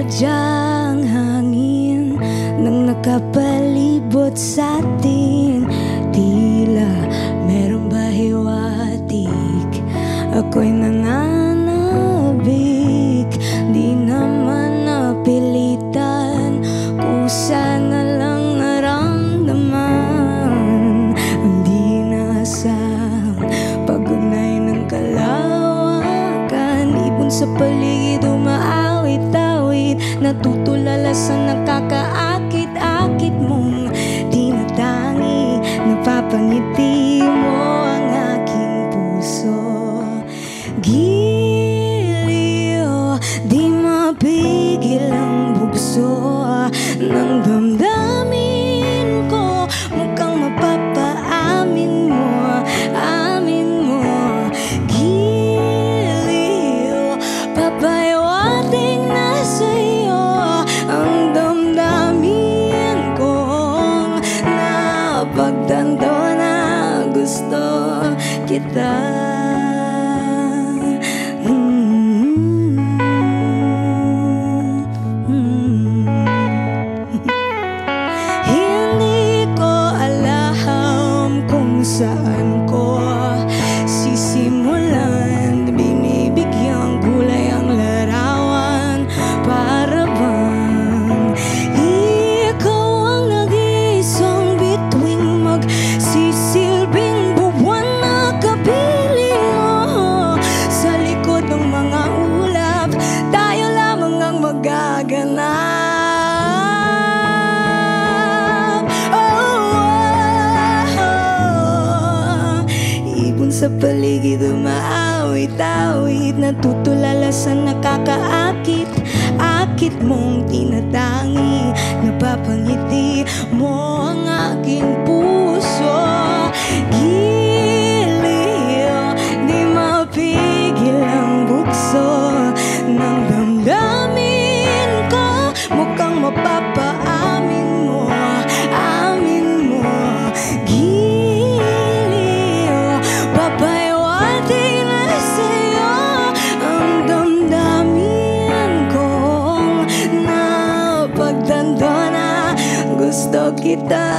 sadyang hangin nang nakapalibot sa atin. Tila merong bahiwatik, ako'y nananabik. Di naman napilitan, kusa na lang naramdaman. Hindi nasang pag-ugnay ng kalawakan, ibon sa paligid umaawit-awit, natutulala sa nakakaakit-akit mong tinatangi. Napapangiti mo ang aking puso. Giliw, di mapigil ang bugso ng damdamin ko. Mukhang mapapaamin mo, amin mo. Giliw, papayawating na sa'yo ang damdamin kong napagtanto na gusto kita. Saan ko sisimulan? Binibigyang kulay ang larawan, para bang ikaw ang nag-iisang bituing magsisilbing buwan na kapiling mo. Sa likod ng mga ulap, tayo lamang ang magaganap. Sa paligid umaawit-awit, natutulala sa nakakaakit-akit mong tinatangi. Napapangiti mo ang aking puso. Giliw, di mapigil ang bugso ng damdamin ko. Mukhang mapapaamin mo, amin mo. Papayawating na sa'yo ang damdamin kong napagtanto na gusto kita.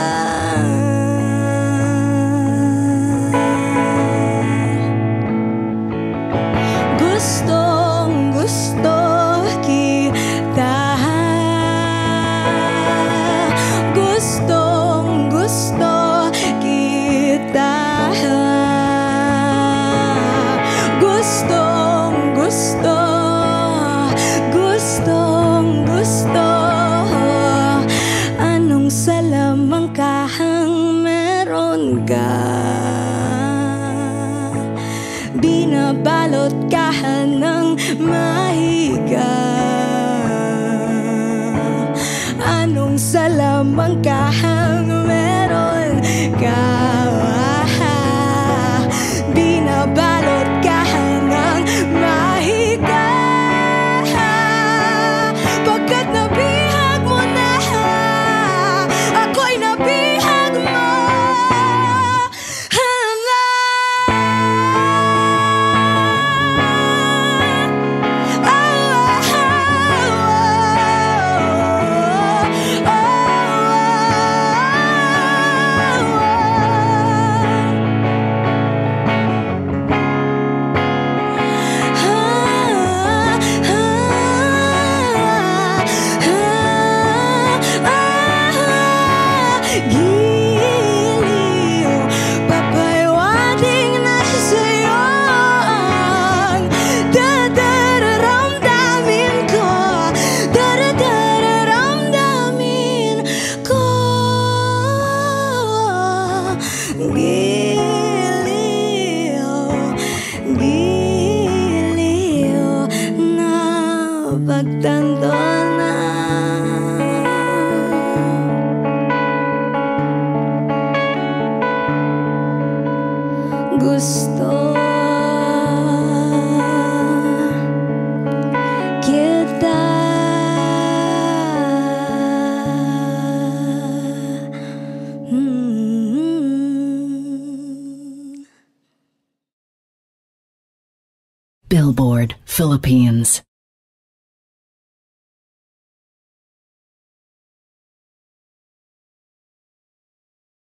Gustong gusto kita. Gustong gusto kita. Gustong gusto. Anong salamangkahang meron ka? Binabalot ka ng mahiga. Anong salamangkahang meron ka? Binabalot ka ng mahiga. Pagkat nabihag mo na, ako'y nabihag mo. Giliw, napagtanto na gusto kita. Billboard, Philippines.